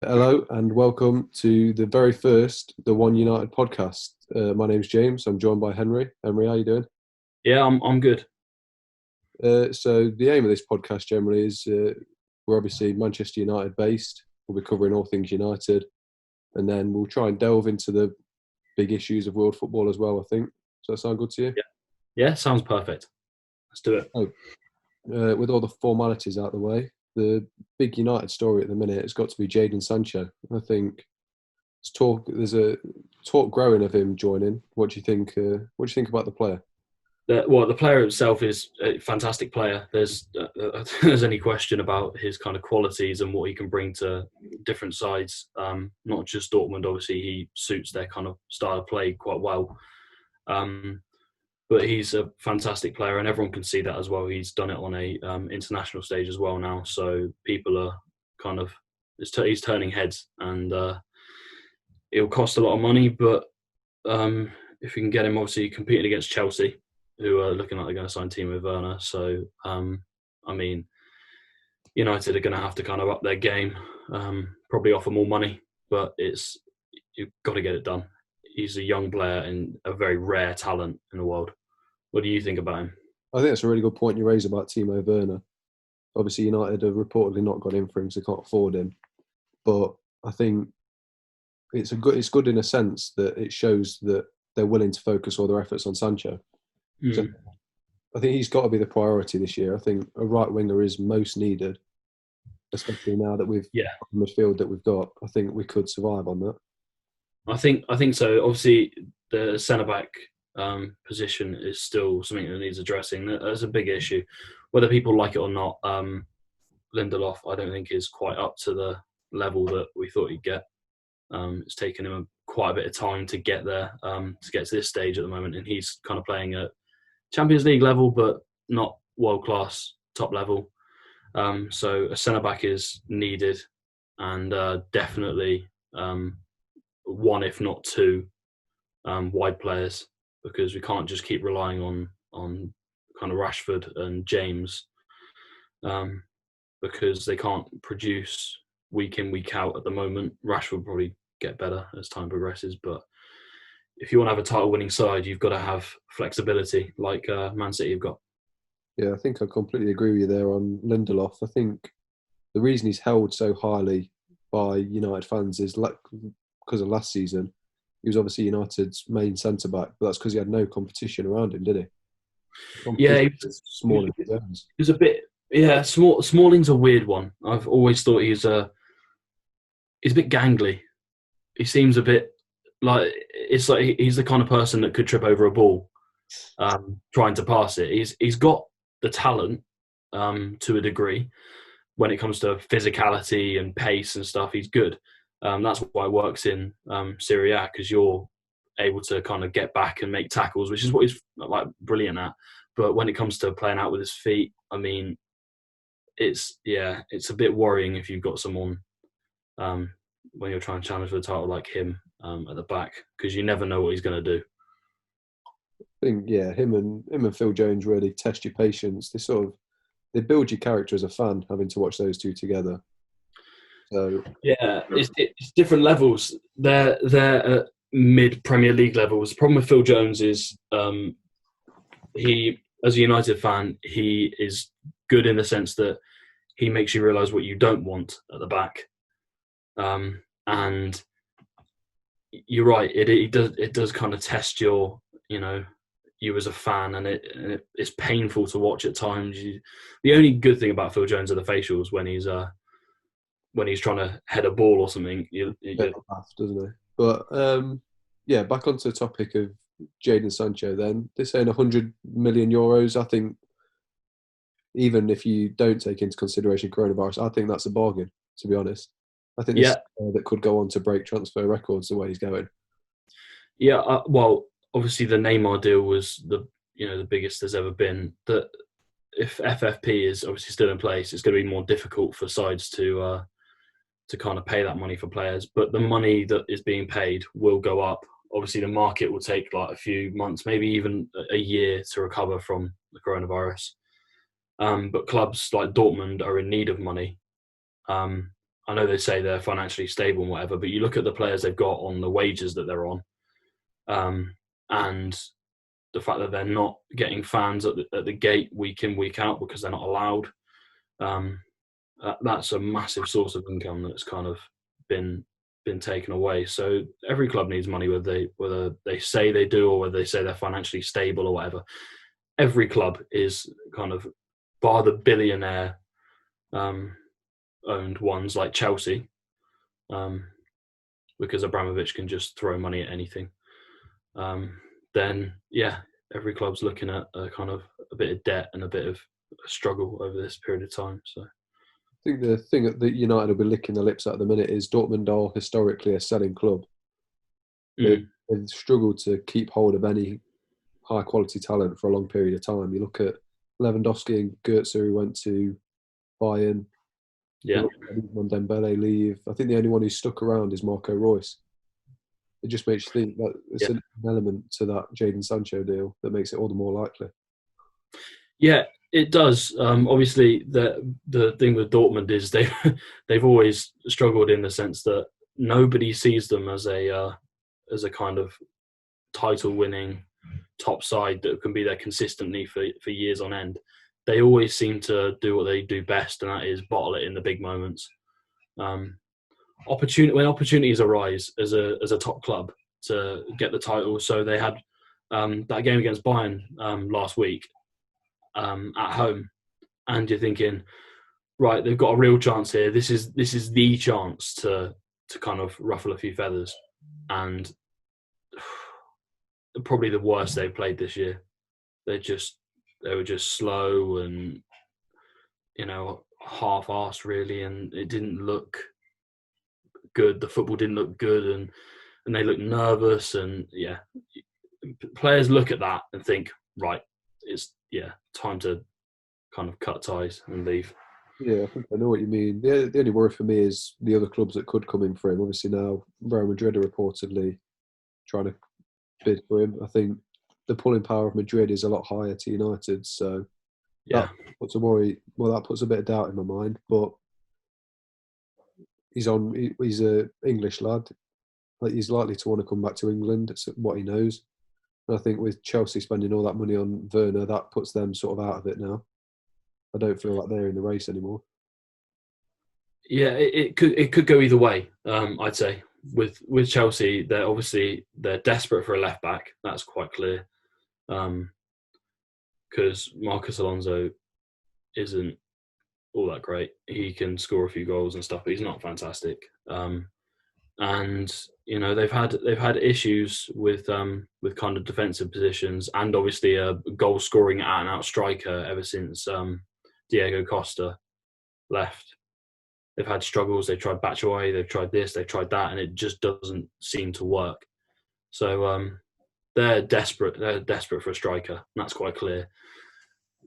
Hello and welcome to the very first The One United podcast. My name's James. I'm joined by Henry. Henry, how you doing? Yeah, I'm good. So the aim of this podcast generally is we're obviously Manchester United based. We'll be covering all things United, and then we'll try and delve into the big issues of world football as well, I think. Does that sound good to you? Yeah, yeah, sounds perfect. Let's do it. Oh, with all the formalities out of the way, the big United story at the minute has got to be Jadon Sancho. I think there's a talk growing of him joining. What do you think? What do you think about the player? The player itself is a fantastic player. There's any question about his kind of qualities and what he can bring to different sides. Not just Dortmund. Obviously, he suits their kind of style of play quite well. But he's a fantastic player, and everyone can see that as well. He's done it on a international stage as well now, so people are kind of he's turning heads, and it'll cost a lot of money. But if you can get him, obviously competing against Chelsea, who are looking like they're going to sign Timo Werner. So I mean, United are going to have to kind of up their game, probably offer more money, but you've got to get it done. He's a young player and a very rare talent in the world. What do you think about him? I think that's a really good point you raise about Timo Werner. Obviously, United have reportedly not gone in for him because they can't afford him. But I think it's good in a sense that it shows that they're willing to focus all their efforts on Sancho. So I think he's got to be the priority this year. I think a right winger is most needed, especially now that we've got the midfield that we've got. I think we could survive on that. I think so. Obviously, the centre back position is still something that needs addressing. That's a big issue, whether people like it or not. Lindelof, I don't think, is quite up to the level that we thought he'd get. It's taken him quite a bit of time to get there, to get to this stage at the moment, and he's kind of playing at Champions League level, but not world class top level. So a centre back is needed, and definitely one, if not two, wide players, because we can't just keep relying on kind of Rashford and James, because they can't produce week in, week out at the moment. Rashford will probably get better as time progresses, but if you want to have a title-winning side, you've got to have flexibility like Man City have got. Yeah, I think I completely agree with you there on Lindelof. I think the reason he's held so highly by United fans is because of last season. He was obviously United's main centre-back, but that's because he had no competition around him, did he? Yeah, he Smalling returns. was a bit. Yeah, Smalling's a weird one. I've always thought he's a bit gangly. He seems a bit like he's the kind of person that could trip over a ball trying to pass it. He's got the talent to a degree when it comes to physicality and pace and stuff. He's good. That's why it works in Serie A, because you're able to kind of get back and make tackles, which is what he's like brilliant at. But when it comes to playing out with his feet, I mean, it's a bit worrying if you've got someone when you're trying to challenge for the title like him at the back, because you never know what he's going to do. I think him and Phil Jones really test your patience. They build your character as a fan, having to watch those two together. So yeah, it's different levels. They're at mid Premier League levels. The problem with Phil Jones is he, as a United fan, he is good in the sense that he makes you realise what you don't want at the back. And you're right. It does kind of test you as a fan, and it's painful to watch at times. The only good thing about Phil Jones are the facials when he's trying to head a ball or something. Doesn't he? But back onto the topic of Jadon Sancho. Then they're saying 100 million euros. I think even if you don't take into consideration coronavirus, I think that's a bargain. To be honest. I think this that could go on to break transfer records the way he's going. Yeah, well, obviously the Neymar deal was the biggest there's ever been. That if FFP is obviously still in place, it's going to be more difficult for sides to kind of pay that money for players. But the money that is being paid will go up. Obviously, the market will take like a few months, maybe even a year to recover from the coronavirus. But clubs like Dortmund are in need of money. I know they say they're financially stable and whatever, but you look at the players they've got on the wages that they're on, and the fact that they're not getting fans at the gate week in, week out because they're not allowed. That's a massive source of income that's kind of been taken away. So every club needs money, whether they say they do or whether they say they're financially stable or whatever. Every club is kind of, bar the billionaire owned ones like Chelsea, because Abramovich can just throw money at anything. Then every club's looking at a kind of a bit of debt and a bit of a struggle over this period of time. So I think the thing that United will be licking their lips at the minute is Dortmund are historically a selling club. They've struggled to keep hold of any high quality talent for a long period of time. You look at Lewandowski and Goetze, who went to Bayern. Yeah. When Dembele leave, I think the only one who's stuck around is Marco Reus. It just makes you think that it's an element to that Jadon Sancho deal that makes it all the more likely. Yeah, it does. Obviously, the thing with Dortmund is they've always struggled in the sense that nobody sees them as a kind of title-winning top side that can be there consistently for years on end. They always seem to do what they do best, and that is bottle it in the big moments. When opportunities arise as a top club to get the title, so they had that game against Bayern last week at home, and you're thinking, right, they've got a real chance here. This is the chance to kind of ruffle a few feathers, and probably the worst they've played this year. They were just slow and half-assed really, and it didn't look good. The football didn't look good, and they looked nervous. And players look at that and think, right, it's time to kind of cut ties and leave. Yeah, I think I know what you mean. The only worry for me is the other clubs that could come in for him. Obviously now Real Madrid are reportedly trying to bid for him. I think the pulling power of Madrid is a lot higher to United, so that puts a worry. Well, that puts a bit of doubt in my mind. But he's a English lad. Like, he's likely to want to come back to England. It's what he knows. And I think with Chelsea spending all that money on Werner, that puts them sort of out of it now. I don't feel like they're in the race anymore. Yeah, it could go either way. I'd say with Chelsea, they're desperate for a left back. That's quite clear. Because Marcus Alonso isn't all that great. He can score a few goals and stuff, but he's not fantastic. And they've had issues with kind of defensive positions, and obviously a goal scoring out and out striker ever since Diego Costa left. They've had struggles. They've tried Batshuayi, they've tried this, they've tried that, and it just doesn't seem to work. So they're desperate. They're desperate for a striker, and that's quite clear.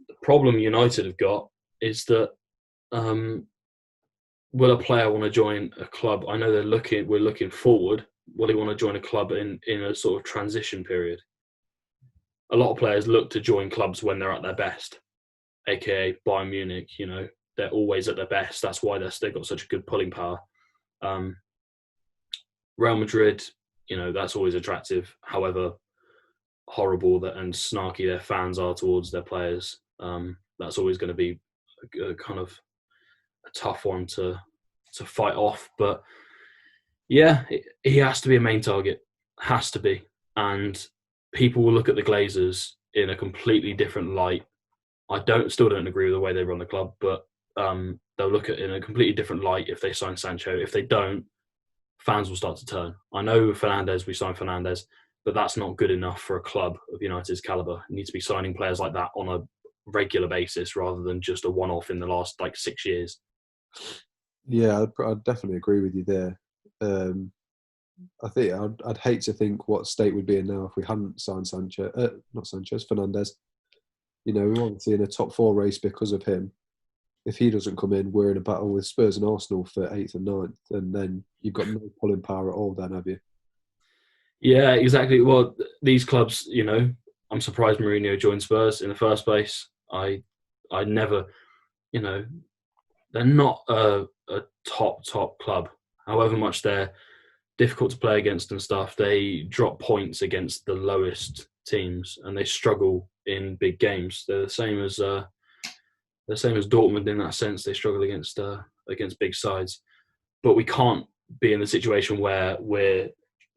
The problem United have got is that will a player want to join a club? I know we're looking forward. Will he want to join a club in a sort of transition period? A lot of players look to join clubs when they're at their best, aka Bayern Munich. They're always at their best. That's why they've got such a good pulling power. Real Madrid, that's always attractive. However horrible and snarky their fans are towards their players, that's always going to be a kind of a tough one to fight off. But he has to be a main target. Has to be. And people will look at the Glazers in a completely different light. I still don't agree with the way they run the club, but they'll look at it in a completely different light if they sign Sancho. If they don't, fans will start to turn. I know we signed Fernandes, but that's not good enough for a club of United's calibre. You need to be signing players like that on a regular basis rather than just a one-off in the last 6 years. Yeah, I'd definitely agree with you there. I think I'd hate to think what state we'd be in now if we hadn't signed Fernandes. We're obviously in a top 4 race because of him. If he doesn't come in, we're in a battle with Spurs and Arsenal for 8th and 9th, and then you've got no pulling power at all then, have you? Yeah, exactly. Well, these clubs, I'm surprised Mourinho joined Spurs in the first place. I never, they're not a top club. However much they're difficult to play against and stuff, they drop points against the lowest teams, and they struggle in big games. They're the same as Dortmund in that sense. They struggle against big sides, but we can't be in the situation where we're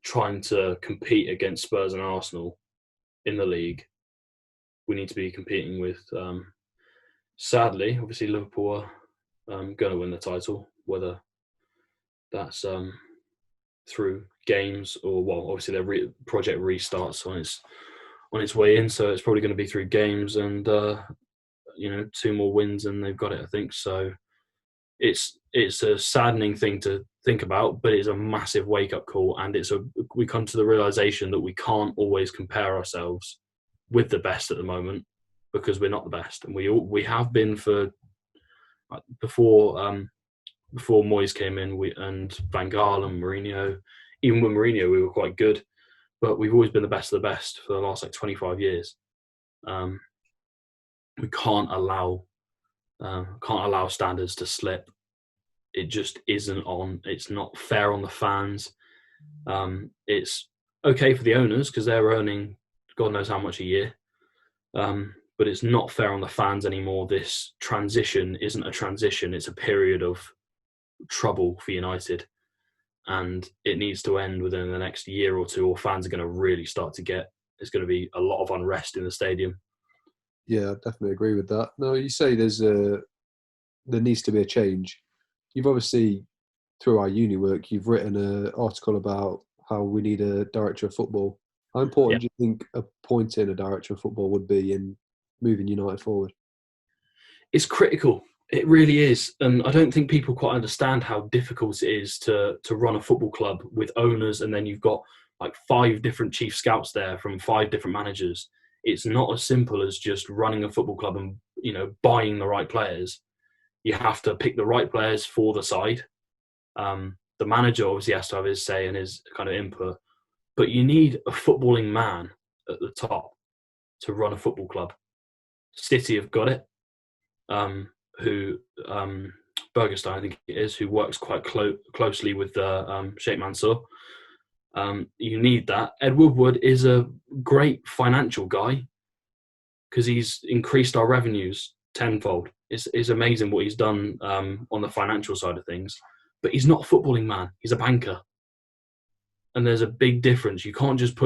trying to compete against Spurs and Arsenal in the league. We need to be competing with, sadly, obviously Liverpool are going to win the title, whether that's through games or, well, obviously their project restarts on its way in, so it's probably going to be through games and 2 more wins and they've got it, I think. So it's a saddening thing to think about, but it's a massive wake-up call, and we come to the realization that we can't always compare ourselves with the best at the moment, because we're not the best, and we have been for before Moyes came in, and Van Gaal and Mourinho. Even with Mourinho, we were quite good, but we've always been the best of the best for the last 25 years. We can't allow standards to slip. It just isn't on. It's not fair on the fans. It's okay for the owners because they're earning God knows how much a year. But it's not fair on the fans anymore. This transition isn't a transition. It's a period of trouble for United. And it needs to end within the next year or two, or fans are going to really start to there's going to be a lot of unrest in the stadium. Yeah, I definitely agree with that. No, you say there needs to be a change. You've obviously, through our uni work, you've written an article about how we need a director of football. How important do you think appointing a director of football would be in moving United forward? It's critical. It really is. And I don't think people quite understand how difficult it is to run a football club with owners, and then you've got like 5 different chief scouts there from 5 different managers. It's not as simple as just running a football club and, buying the right players. You have to pick the right players for the side. The manager obviously has to have his say and his kind of input, but you need a footballing man at the top to run a football club. City have got it. Who Bergerstein, I think it is, who works quite closely with Sheikh Mansour. You need that. Ed Woodward is a great financial guy because he's increased our revenues tenfold. It's amazing what he's done on the financial side of things, but he's not a footballing man. He's a banker. And there's a big difference. You can't just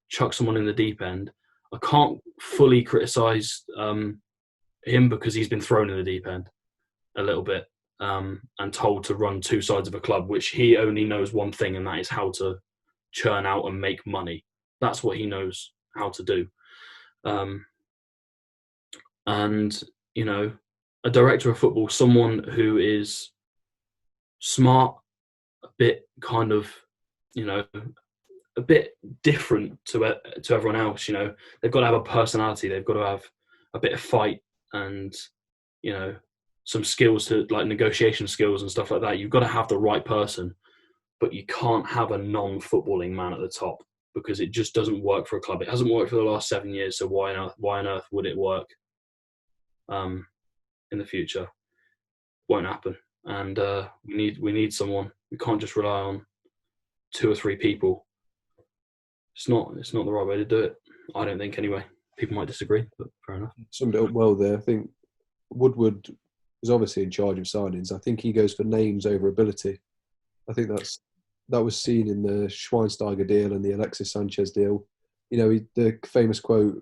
chuck someone in the deep end. I can't fully criticise him because he's been thrown in the deep end a little bit and told to run 2 sides of a club, which he only knows one thing, and that is how to churn out and make money. That's what he knows how to do. And, a director of football, someone who is smart, a bit kind of, a bit different to everyone else. They've got to have a personality. They've got to have a bit of fight and, some skills to like negotiation skills and stuff like that. You've got to have the right person, but you can't have a non-footballing man at the top because it just doesn't work for a club. It hasn't worked for the last 7 years. So why on earth would it work in the future? Won't happen. And we need someone. We can't just rely on 2 or 3 people. It's not the right way to do it. I don't think anyway. People might disagree, but fair enough. Summed it up well there. I think Woodward is obviously in charge of signings. I think he goes for names over ability. I think that was seen in the Schweinsteiger deal and the Alexis Sanchez deal. The famous quote,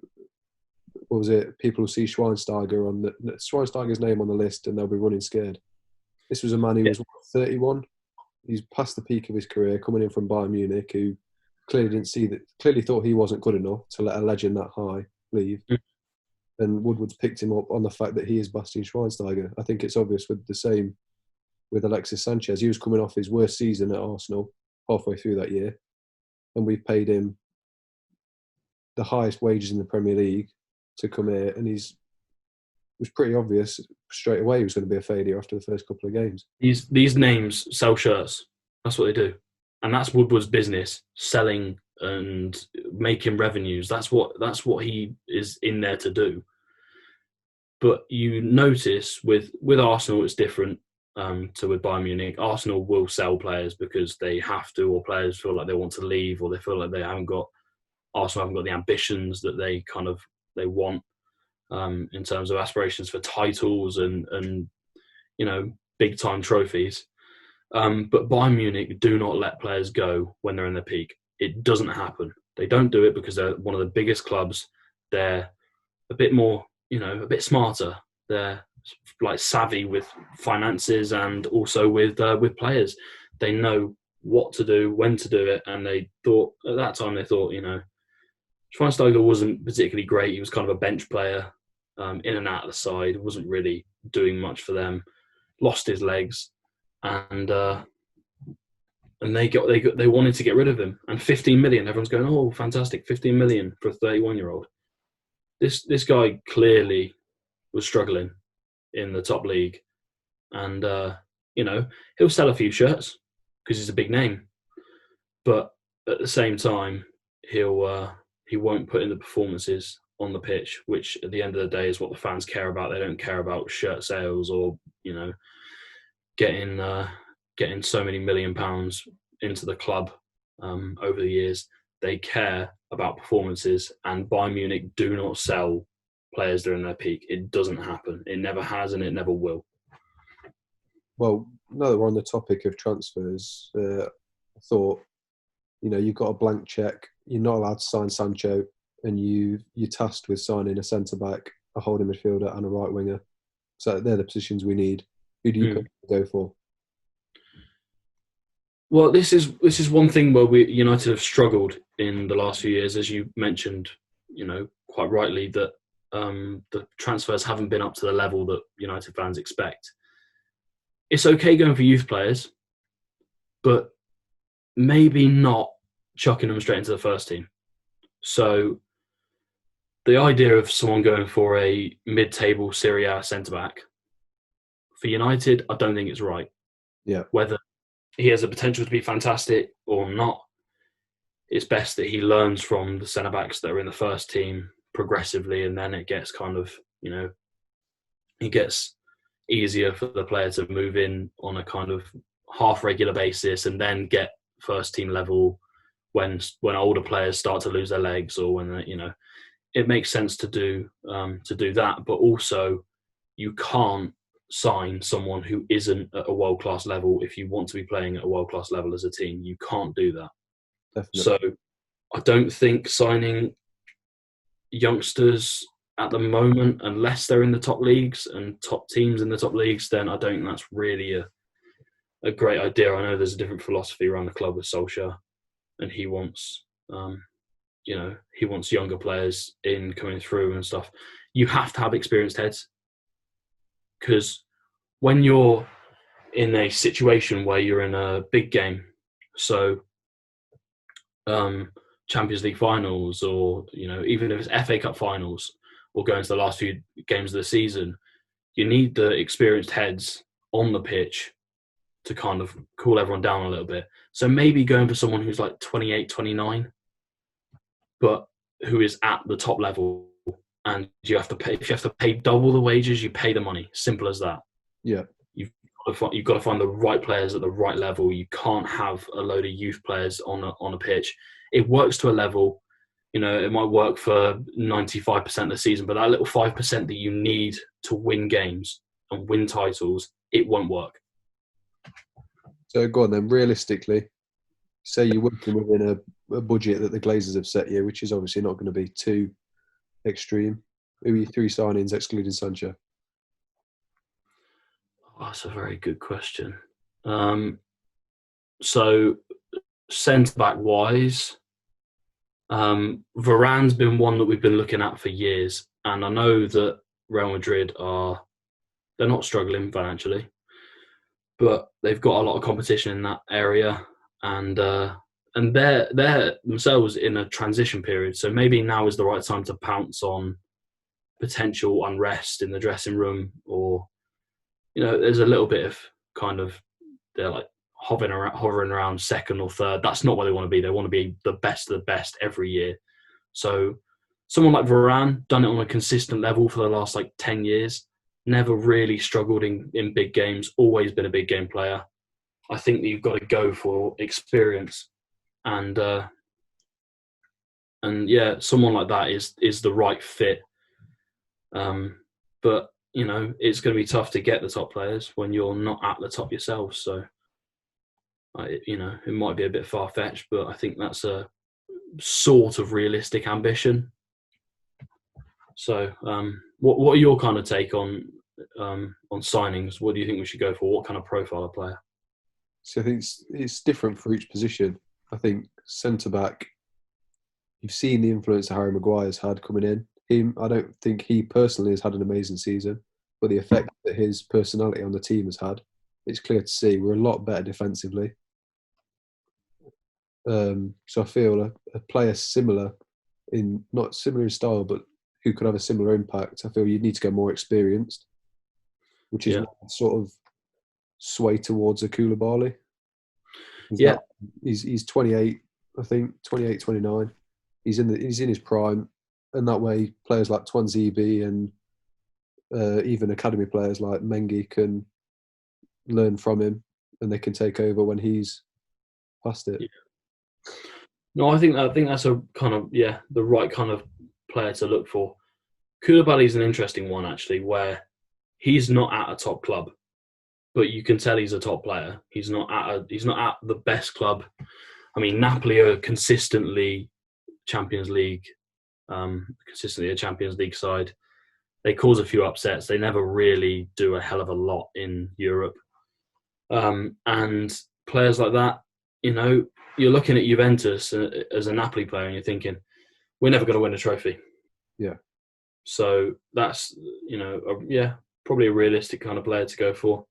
what was it? People will see Schweinsteiger's name on the list and they'll be running scared. This was a man who was 31. He's past the peak of his career, coming in from Bayern Munich, who clearly thought he wasn't good enough to let a legend that high leave. And Woodward's picked him up on the fact that he is Bastian Schweinsteiger. I think it's obvious with the same with Alexis Sanchez. He was coming off his worst season at Arsenal halfway through that year, and we've paid him the highest wages in the Premier League to come here, and it was pretty obvious straight away he was going to be a failure after the first couple of games. These names sell shirts. That's what they do. And that's Woodward's business, selling and making revenues. That's what he is in there to do. But you notice with Arsenal, it's different to with Bayern Munich. Arsenal will sell players because they have to, or players feel like they want to leave, or they feel like Arsenal haven't got the ambitions that they want in terms of aspirations for titles and big time trophies. But Bayern Munich do not let players go when they're in their peak. It doesn't happen. They don't do it because they're one of the biggest clubs. They're a bit more, a bit smarter. They're like savvy with finances and also with players. They know what to do, when to do it, and they thought at that time Schweinsteiger wasn't particularly great. He was kind of a bench player, in and out of the side. Wasn't really doing much for them. Lost his legs, and they wanted to get rid of him. And 15 million. Everyone's going, oh, fantastic, 15 million for a 31-year-old. This guy clearly was struggling in the top league, and he'll sell a few shirts because he's a big name, but at the same time he won't put in the performances on the pitch, which at the end of the day is what the fans care about. They don't care about shirt sales or getting so many £1 million into the club over the years. They care about performances, and Bayern Munich do not sell players during their peak. It doesn't happen. It never has, and it never will. Well, now that we're on the topic of transfers, I thought, you've got a blank check. You're not allowed to sign Sancho, and you're tasked with signing a centre-back, a holding midfielder, and a right winger. So they're the positions we need. Who do you go for? Well, this is one thing where United have struggled in the last few years, as you mentioned, quite rightly, that the transfers haven't been up to the level that United fans expect. It's okay going for youth players, but maybe not chucking them straight into the first team. So the idea of someone going for a mid-table Serie A centre-back for United, I don't think it's right. Yeah. Whether he has the potential to be fantastic or not, it's best that he learns from the centre-backs that are in the first team progressively, and then it gets it gets easier for the player to move in on a kind of half regular basis and then get first team level when older players start to lose their legs, or when it makes sense to do that. But also, you can't sign someone who isn't at a world-class level if you want to be playing at a world-class level as a team. You can't do that. Definitely. So I don't think signing youngsters at the moment, unless they're in the top leagues and top teams in the top leagues, then I don't think that's really a great idea. I know there's a different philosophy around the club with Solskjaer, and he wants he wants younger players in coming through and stuff. You have to have experienced heads, because when you're in a situation where you're in a big game, so Champions League finals, or even if it's FA Cup finals, or going to the last few games of the season, you need the experienced heads on the pitch to kind of cool everyone down a little bit. So maybe going for someone who's like 28, 29, but who is at the top level, and if you have to pay double the wages, you pay the money. Simple as that. Yeah. You've got to find the right players at the right level. You can't have a load of youth players on a pitch. It works to a level. It might work for 95% of the season, but that little 5% that you need to win games and win titles, it won't work. So go on then. Realistically, say you're working within a budget that the Glazers have set you, which is obviously not going to be too extreme. Who are your 3 signings excluding Sancho? Oh, that's a very good question. So centre-back wise, Varane's been one that we've been looking at for years, and I know that Real Madrid they're not struggling financially, but they've got a lot of competition in that area, and they're themselves in a transition period. So maybe now is the right time to pounce on potential unrest in the dressing room, or there's a little bit of they're like hovering around second or third. That's not where they want to be. They want to be the best of the best every year. So someone like Varane, done it on a consistent level for the last like 10 years, never really struggled in big games, always been a big game player. I think that you've got to go for experience, and yeah, someone like that is the right fit. But it's going to be tough to get the top players when you're not at the top yourself. So, it might be a bit far fetched, but I think that's a sort of realistic ambition. So, what are your kind of take on signings? What do you think we should go for? What kind of profile of player? So I think it's different for each position. I think centre back, you've seen the influence that Harry Maguire's had coming in. I don't think he personally has had an amazing season, but the effect that his personality on the team has had, it's clear to see. We're a lot better defensively. So I feel a player not similar in style, but who could have a similar impact. I feel you'd need to go more experienced, which is sort of sway towards a Koulibaly. He's 28, I think, 28, 29. He's in his prime, and that way players like Twanzebe and even academy players like Mengi can learn from him, and they can take over when he's past it. Yeah. No, I think that's a kind of the right kind of player to look for. Koulibaly is an interesting one actually, where he's not at a top club, but you can tell he's a top player. He's not at the best club. I mean, Napoli are consistently Champions League, consistently a Champions League side. They cause a few upsets. They never really do a hell of a lot in Europe. And players like that, you're looking at Juventus as a Napoli player and you're thinking, we're never going to win a trophy. Yeah. So that's, probably a realistic kind of player to go for.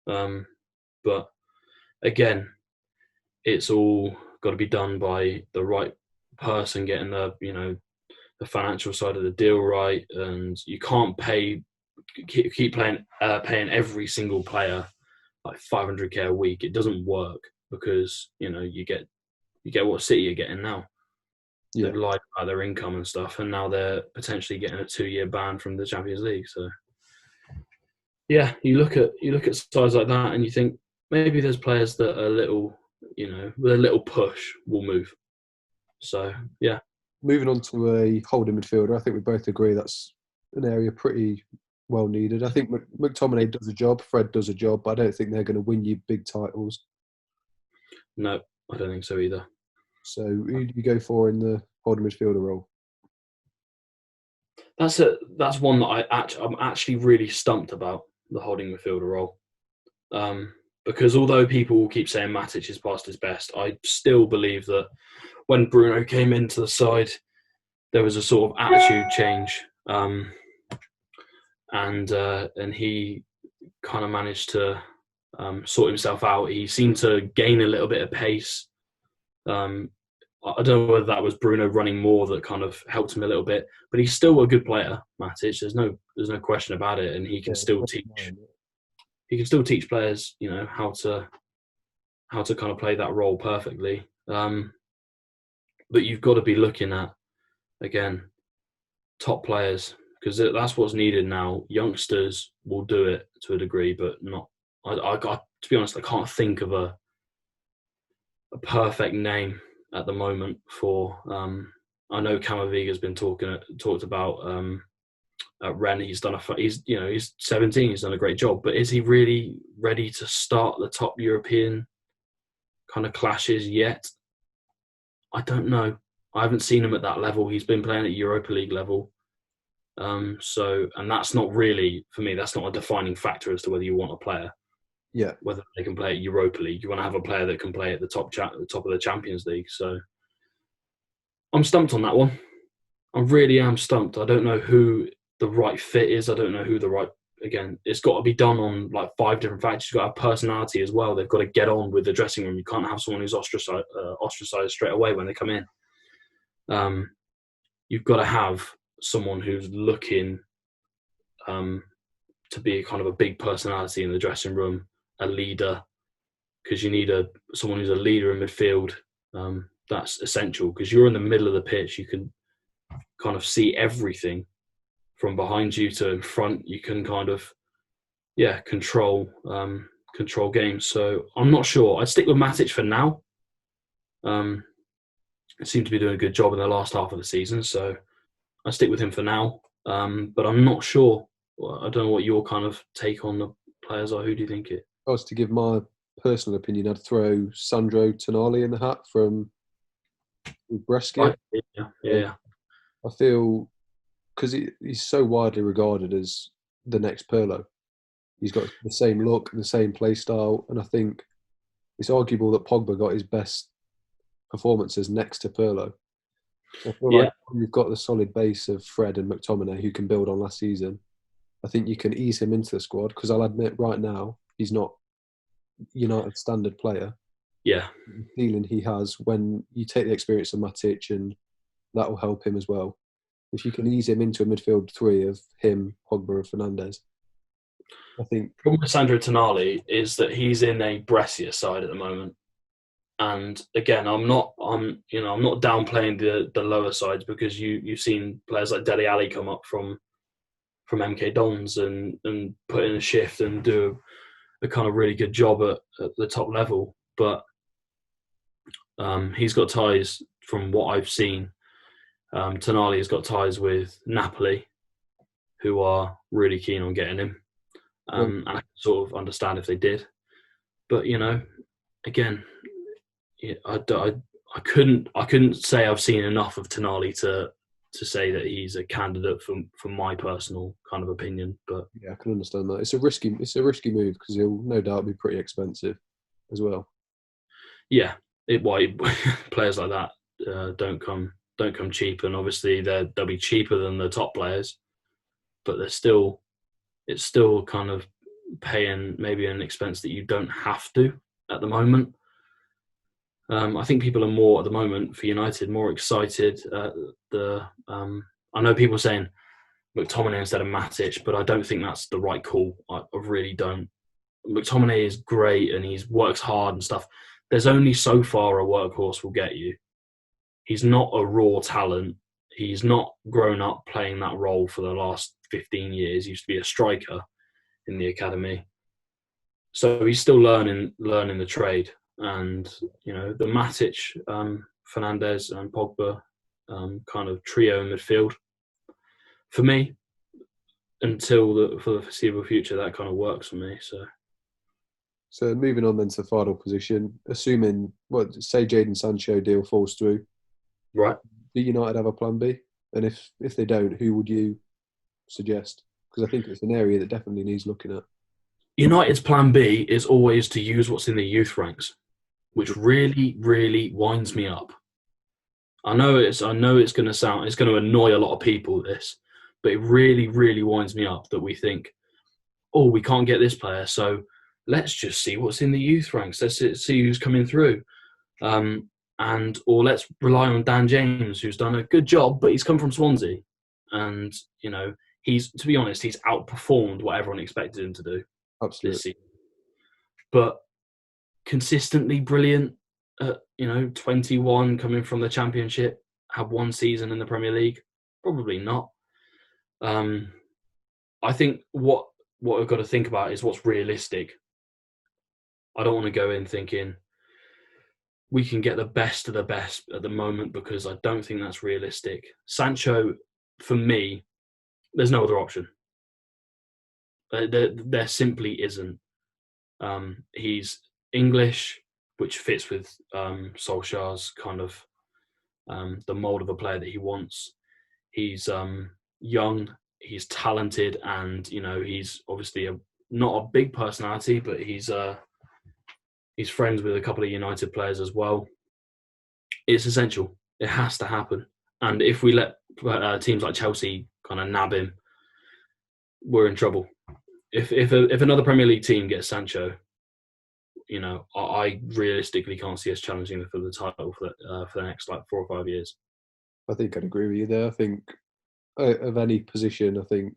But again, it's all got to be done by the right person getting the financial side of the deal right, and you can't keep paying every single player like 500k a week. It doesn't work because you get what City are getting now. Yeah. They've lied about their income and stuff, and now they're potentially getting a 2-year ban from the Champions League. So yeah, you look at sides like that and you think maybe there's players that are a little, with a little push will move. So yeah. Moving on to a holding midfielder, I think we both agree that's an area pretty well needed. I think McTominay does a job, Fred does a job, but I don't think they're going to win you big titles. No, I don't think so either. So who do you go for in the holding midfielder role? That's one that I'm actually really stumped about, the holding midfielder role. Because although people will keep saying Matic is past his best, I still believe that when Bruno came into the side, there was a sort of attitude change, and he kind of managed to sort himself out. He seemed to gain a little bit of pace. I don't know whether that was Bruno running more that kind of helped him a little bit, but he's still a good player, Matic. There's no question about it, and he can still teach. He can still teach players, how to kind of play that role perfectly. But you've got to be looking at, again, top players, because that's what's needed now. Youngsters will do it to a degree, but not. To be honest, I can't think of a perfect name at the moment for. I know Camavinga's been talked about at Rennes. He's 17. He's done a great job, but is he really ready to start the top European kind of clashes yet? I don't know. I haven't seen him at that level. He's been playing at Europa League level. And that's not really, for me, that's not a defining factor as to whether you want a player. Yeah. Whether they can play at Europa League. You want to have a player that can play at the top of the Champions League. So I'm stumped on that one. I really am stumped. I don't know who the right fit is. I don't know who the right... Again, it's got to be done on like 5 different factors. You've got to have personality as well. They've got to get on with the dressing room. You can't have someone who's ostracized straight away when they come in. You've got to have someone who's looking to be kind of a big personality in the dressing room, a leader, because you need someone who's a leader in midfield. That's essential because you're in the middle of the pitch. You can kind of see everything from behind you to in front. You can kind of, control games. So I'm not sure. I'd stick with Matic for now. Seemed to be doing a good job in the last half of the season, so I stick with him for now. But I'm not sure. I don't know what your kind of take on the players are. Who do you think it? If I was to give my personal opinion, I'd throw Sandro Tonali in the hat from Brescia. Yeah. I feel because he's so widely regarded as the next Pirlo. He's got the same look, the same play style, and I think it's arguable that Pogba got his best performances next to Pirlo. So I feel Yeah. like you've got the solid base of Fred and McTominay who can build on last season. I think you can ease him into the squad because I'll admit right now he's not United standard player. Yeah. The feeling he has when you take the experience of Matic, and that will help him as well. If you can ease him into a midfield three of him, Pogba, and Fernandes, I think. The problem with Sandro Tonali is that he's in a Brescia side at the moment, and again, I'm not downplaying the lower sides because you've seen players like Dele Alli come up from MK Dons and put in a shift and do a kind of really good job at the top level, but he's got ties from what I've seen. Tonali has got ties with Napoli, who are really keen on getting him. And I sort of understand if they did. But, again, I couldn't say I've seen enough of Tonali to say that he's a candidate for my personal kind of opinion. But yeah, I can understand that. It's a risky move because he'll no doubt be pretty expensive as well. Yeah, players like that don't come cheap, and obviously they'll be cheaper than the top players, but it's still kind of paying maybe an expense that you don't have to at the moment. I think people are more at the moment for United more excited. I know people saying McTominay instead of Matic, but I don't think that's the right call. I really don't. McTominay is great and he works hard and stuff. There's only so far a workhorse will get you. He's not a raw talent. He's not grown up playing that role for the last 15 years. He used to be a striker in the academy. So he's still learning the trade. And, the Matic, Fernandes and Pogba kind of trio in midfield, for me, for the foreseeable future, that kind of works for me. So moving on then to the final position, assuming, say Jadon Sancho deal falls through, right? Do United have a plan B? And if they don't, who would you suggest? Because I think it's an area that definitely needs looking at. United's plan B is always to use what's in the youth ranks, which really, really winds me up. I know it's going to annoy a lot of people, this, but it really, really winds me up that we think, oh, we can't get this player, so let's just see what's in the youth ranks. Let's see who's coming through. Or let's rely on Dan James, who's done a good job, but he's come from Swansea. And, to be honest, he's outperformed what everyone expected him to do. Absolutely. This season. But consistently brilliant at, 21 coming from the Championship, have one season in the Premier League? Probably not. I think what we've got to think about is what's realistic. I don't want to go in thinking we can get the best of the best at the moment because I don't think that's realistic. Sancho, for me, there's no other option. There simply isn't. He's English, which fits with Solskjaer's kind of the mould of a player that he wants. He's young, he's talented, and he's obviously not a big personality, but he's friends with a couple of United players as well. It's essential. It has to happen. And if we let teams like Chelsea kind of nab him, we're in trouble. If another Premier League team gets Sancho, I realistically can't see us challenging for the title for the next 4 or 5 years. I think I'd agree with you there. I think of any position, I think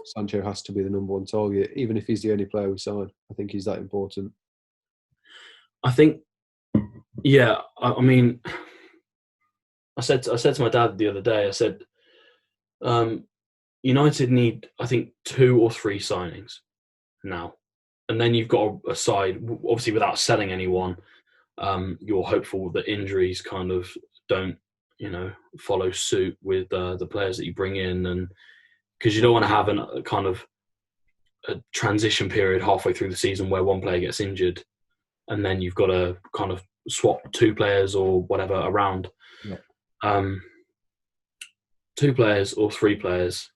Sancho has to be the number one target, even if he's the only player we sign. I think he's that important. I think, yeah, I mean, I said to my dad the other day, I said, United need, I think, 2 or 3 signings now. And then you've got a side, obviously without selling anyone, you're hopeful that injuries kind of don't, follow suit with the players that you bring in. And because you don't want to have a kind of a transition period halfway through the season where one player gets injured and then you've got to kind of swap 2 players or whatever around. Yeah. 2 players or 3 players.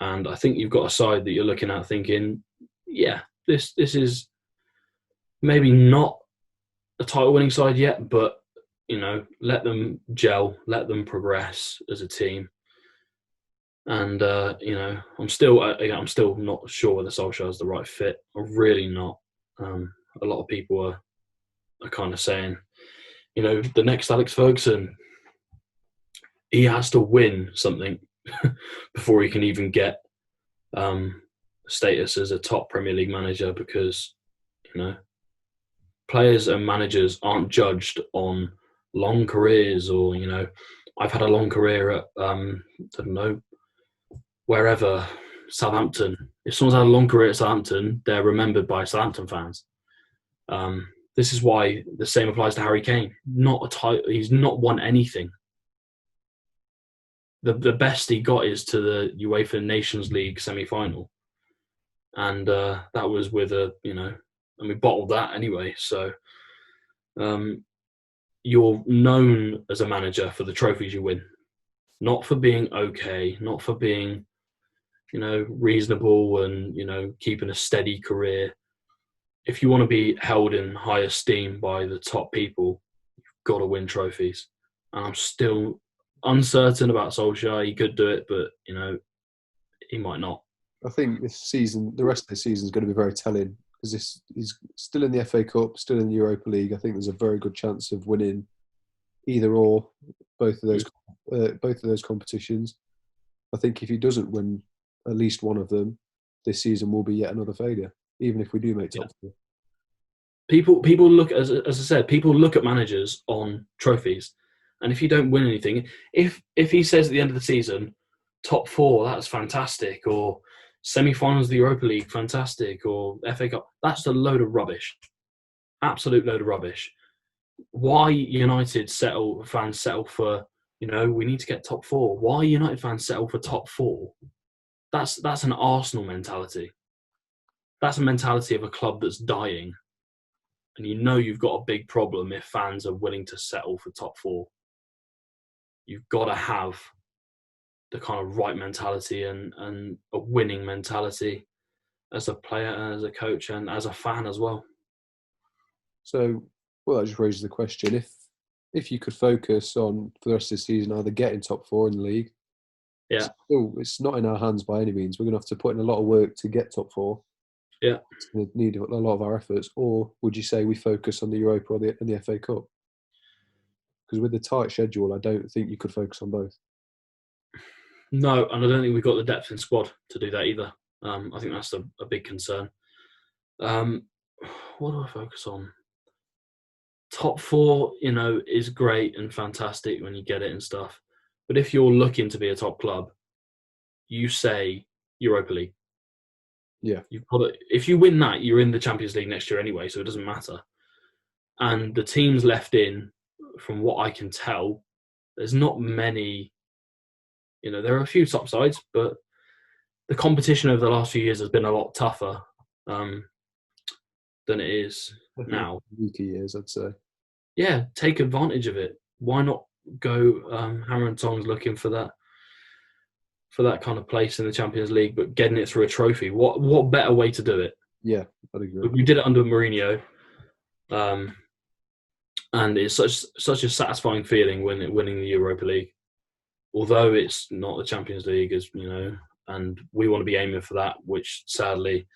And I think you've got a side that you're looking at thinking, yeah, this is maybe not a title-winning side yet, but, let them gel, let them progress as a team. And, I'm still not sure whether Solskjaer is the right fit. I'm really not. A lot of people are kind of saying, the next Alex Ferguson, he has to win something before he can even get status as a top Premier League manager, because players and managers aren't judged on long careers or I've had a long career at I don't know, wherever, Southampton. If someone's had a long career at Southampton, they're remembered by Southampton fans. This is why the same applies to Harry Kane. He's not won anything. The best he got is to the UEFA Nations League semi-final. And that was with and we bottled that anyway. So you're known as a manager for the trophies you win, not for being okay, not for being, reasonable and, keeping a steady career. If you want to be held in high esteem by the top people, you've got to win trophies. And I'm still uncertain about Solskjaer. He could do it, but, he might not. I think this season, the rest of the season is going to be very telling, because he's still in the FA Cup, still in the Europa League. I think there's a very good chance of winning either or both of those competitions. I think if he doesn't win at least one of them, this season will be yet another failure, even if we do make top 4. People look, as I said, people look at managers on trophies, and if you don't win anything, if he says at the end of the season, top 4, that's fantastic, or semi-finals of the Europa League, fantastic, or FA Cup, that's a load of rubbish, absolute load of rubbish. Why United fans settle for, we need to get top 4? Why United fans settle for top 4? That's an Arsenal mentality. That's a mentality of a club that's dying. And you've got a big problem if fans are willing to settle for top 4. You've got to have the kind of right mentality and a winning mentality as a player, as a coach, and as a fan as well. So, that just raises the question: if you could focus on for the rest of the season either getting top 4 in the league, it's not in our hands by any means. We're going to have to put in a lot of work to get top 4. Yeah, it's going to need a lot of our efforts. Or would you say we focus on the Europa and the FA Cup? Because with the tight schedule, I don't think you could focus on both. No, and I don't think we've got the depth in squad to do that either. I think that's a big concern. What do I focus on? Top 4, is great and fantastic when you get it and stuff. But if you're looking to be a top club, you say Europa League. Yeah. You've got to, if you win that, you're in the Champions League next year anyway, so it doesn't matter. And the teams left in, from what I can tell, there's not many. There are a few top sides, but the competition over the last few years has been a lot tougher than it is now. Weaker years, I'd say. Yeah, take advantage of it. Why not go hammer and tongs looking for that kind of place in the Champions League, but getting it through a trophy? What better way to do it? Yeah, I'd agree. We did it under Mourinho, and it's such a satisfying feeling when winning the Europa League. Although it's not the Champions League, as and we want to be aiming for that, which sadly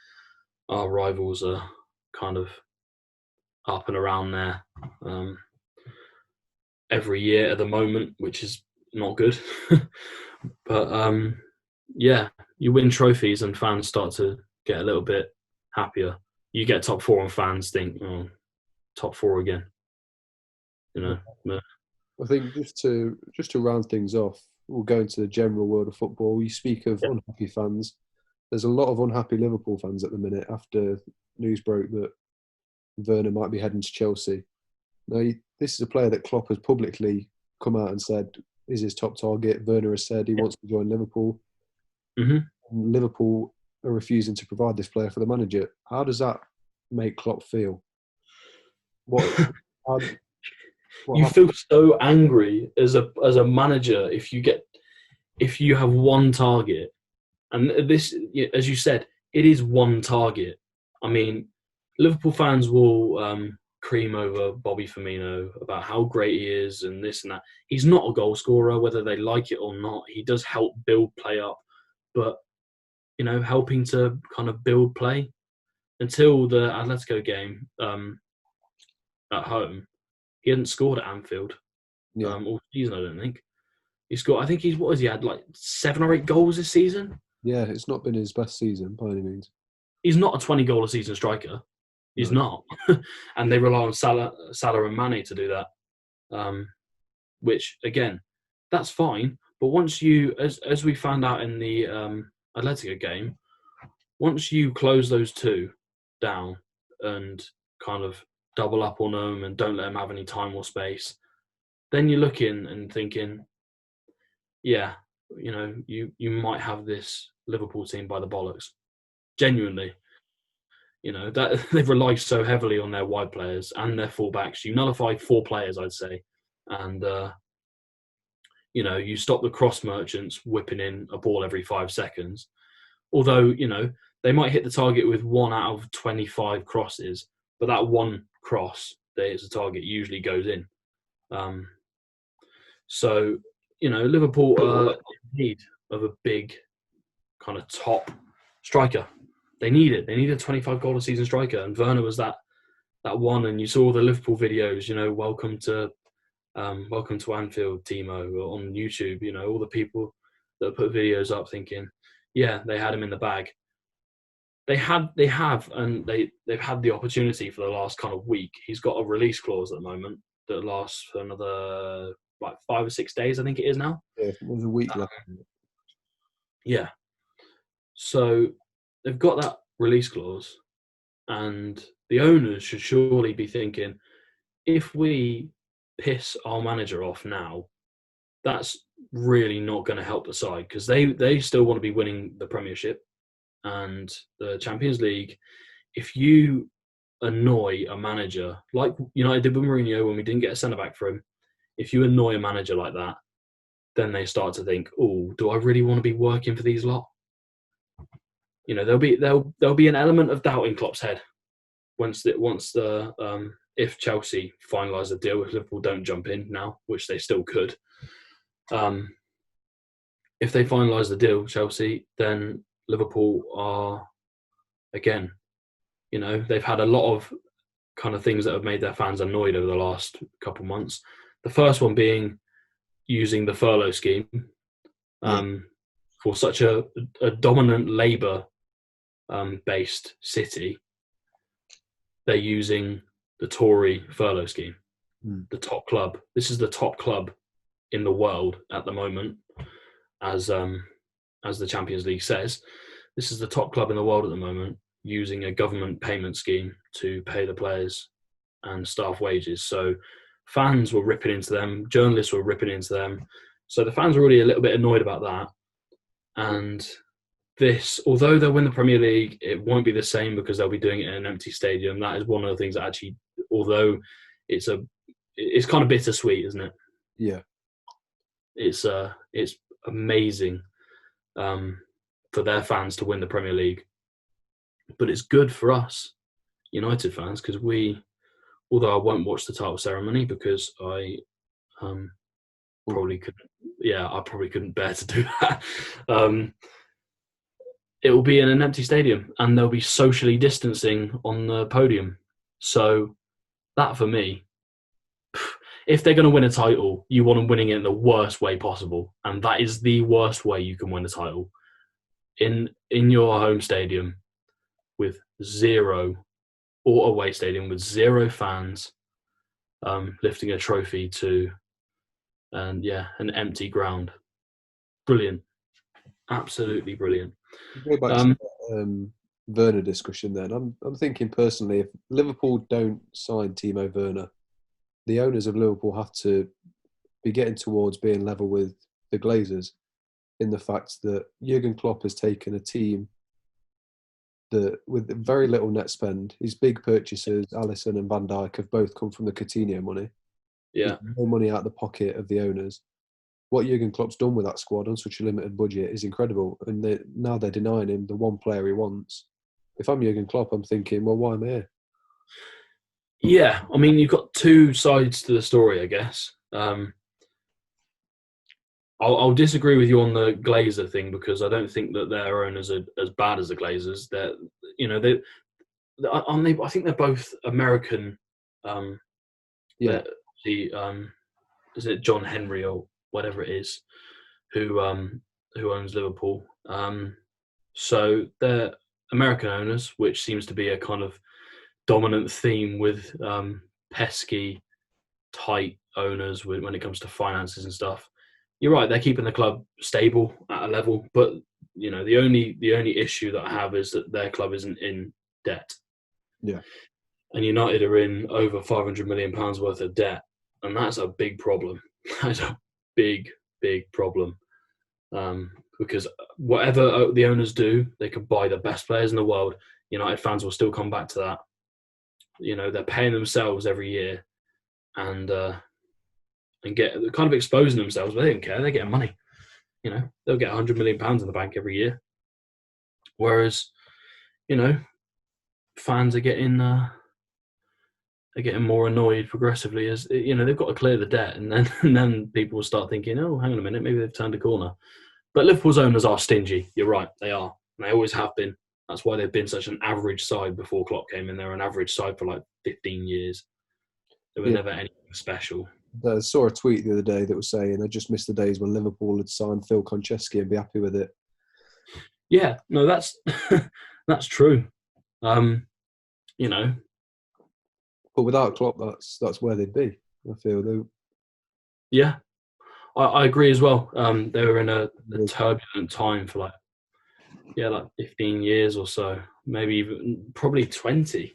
our rivals are kind of up and around there every year at the moment, which is not good. But yeah, you win trophies and fans start to get a little bit happier. You get top 4 and fans think, oh, top 4 again. I think just to round things off, we'll go into the general world of football. You speak of Yeah. unhappy fans. There's a lot of unhappy Liverpool fans at the minute after news broke that Werner might be heading to Chelsea. Now, this is a player that Klopp has publicly come out and said is his top target. Werner has said he wants to join Liverpool. Hmm. And Liverpool are refusing to provide this player for the manager. How does that make Klopp feel? What? How, what You happened? feel so angry as a manager if you have one target, and this, as you said, it is one target. I mean, Liverpool fans will cream over Bobby Firmino about how great he is and this and that. He's not a goal scorer, whether they like it or not. He does help build play up, but helping to kind of build play until the Atletico game at home, he hadn't scored at Anfield Yeah, all season. I don't think he scored. I think he had like 7 or 8 goals this season. yeah, it's not been his best season by any means. He's not a 20 goal a season striker. He's No. not, and they rely on Salah and Mane to do that. Which again, that's fine. But once you, as we found out in the Atletico game, once you close those two down and kind of double up on them and don't let them have any time or space, then you're looking and thinking, yeah, you might have this Liverpool team by the bollocks. Genuinely, that they've relied so heavily on their wide players and their fullbacks. You nullify 4 players, I'd say, and you stop the cross merchants whipping in a ball every 5 seconds. Although they might hit the target with 1 out of 25 crosses, but that one cross that is a target usually goes in. So Liverpool are in need of a big kind of top striker. They need it. They need a 25 goal a season striker, and Werner was that one. And you saw the Liverpool videos. Welcome to Anfield, Timo, on YouTube. All the people that put videos up thinking, yeah, they had him in the bag. They have, and they've had the opportunity for the last kind of week. He's got a release clause at the moment that lasts for another like 5 or 6 days, I think it is now. Yeah, it was a week left. Yeah. So they've got that release clause, and the owners should surely be thinking, if we piss our manager off now, that's really not going to help the side, because they still want to be winning the Premiership and the Champions League. If you annoy a manager like United did with Mourinho when we didn't get a centre-back for him, if you annoy a manager like that, then they start to think, oh, do I really want to be working for these lot? There'll be an element of doubt in Klopp's head once if Chelsea finalise the deal, if Liverpool don't jump in now, which they still could. If they finalise the deal, Chelsea, then Liverpool are, again, they've had a lot of kind of things that have made their fans annoyed over the last couple of months. The first one being using the furlough scheme for such a dominant Labour based city. They're using the Tory furlough scheme. The top club. This is the top club in the world at the moment, as the Champions League says. This is the top club in the world at the moment, using a government payment scheme to pay the players and staff wages. So fans were ripping into them, journalists were ripping into them. So the fans were already a little bit annoyed about that. And this, although they'll win the Premier League, it won't be the same because they'll be doing it in an empty stadium. That is one of the things that actually, although it's kind of bittersweet, isn't it? Yeah. It's amazing for their fans to win the Premier League. But it's good for us United fans, because although I won't watch the title ceremony because I probably couldn't bear to do that. It will be in an empty stadium and they'll be socially distancing on the podium. So that, for me, if they're going to win a title, you want them winning it in the worst way possible. And that is the worst way you can win a title. In your home stadium with zero, or away stadium with zero fans, lifting a trophy to and an empty ground. Brilliant, absolutely brilliant. Go back to that Werner discussion then. I'm thinking personally, if Liverpool don't sign Timo Werner, the owners of Liverpool have to be getting towards being level with the Glazers, in the fact that Jurgen Klopp has taken a team that, with very little net spend, his big purchases, Alisson and Van Dijk, have both come from the Coutinho money. Yeah, There's no money out of the pocket of the owners. What Jurgen Klopp's done with that squad on such a limited budget is incredible, and now they're denying him the one player he wants. If I'm Jurgen Klopp, I'm thinking, well, why am I here? yeah. I mean, you've got two sides to the story, I guess. I'll disagree with you on the Glazer thing, because I don't think that their owners are as bad as the Glazers. I think they're both American. Yeah, Is it John Henry or whatever it is, who owns Liverpool? So they're American owners, which seems to be a kind of dominant theme with pesky, tight owners when it comes to finances and stuff. You're right; they're keeping the club stable at a level, but the only issue that I have is that their club isn't in debt. yeah. And United are in over £500 million worth of debt, and that's a big problem. That's a big, big problem, because whatever the owners do, they could buy the best players in the world. United fans will still come back to that. They're paying themselves every year, and get kind of exposing themselves, but they don't care. They're getting money. They'll get £100 million in the bank every year, whereas fans are getting more annoyed progressively as they've got to clear the debt, and then people will start thinking, oh, hang on a minute, maybe they've turned a corner. But Liverpool's owners are stingy. You're right, they are, and they always have been. That's why they've been such an average side before Klopp came in. They were an average side for like 15 years. They were never anything special. I saw a tweet the other day that was saying, I just missed the days when Liverpool had signed Phil Konchesky and be happy with it. Yeah, no, that's that's true. But without Klopp, that's where they'd be. I feel yeah, I agree as well. They were in a turbulent time for like 15 years or so, maybe even probably 20,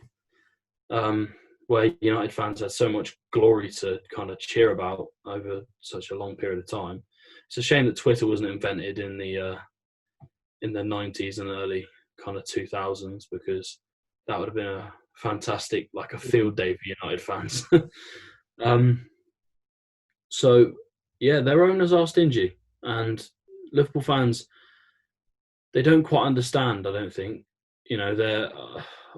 where United fans had so much glory to kind of cheer about over such a long period of time. It's a shame that Twitter wasn't invented in the 90s and early kind of 2000s, because that would have been a fantastic, like a field day for United fans. So, yeah, their owners are stingy, and Liverpool fans, they don't quite understand, I don't think.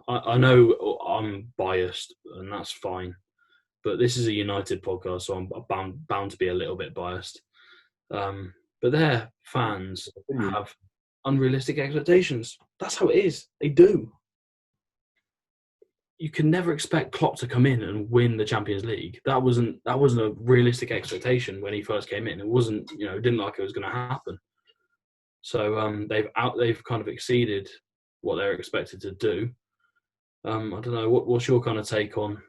I know I'm biased, and that's fine, but this is a United podcast, so I'm bound to be a little bit biased. But their fans have unrealistic expectations. That's how it is. They do. You can never expect Klopp to come in and win the Champions League. That wasn't a realistic expectation when he first came in. It wasn't, didn't like it was going to happen. So they've kind of exceeded what they're expected to do. I don't know. What's your kind of take on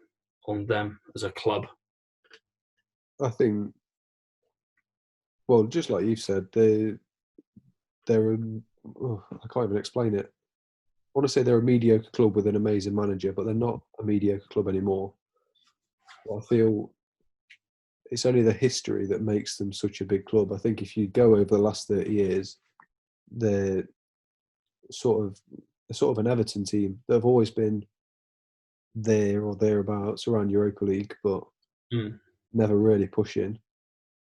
them as a club? I think, well, just like you said, I can't even explain it. I want to say they're a mediocre club with an amazing manager, but they're not a mediocre club anymore. I feel it's only the history that makes them such a big club. I think if you go over the last 30 years, they're sort of an Everton team that have always been there or thereabouts around Europa League, but never really pushing.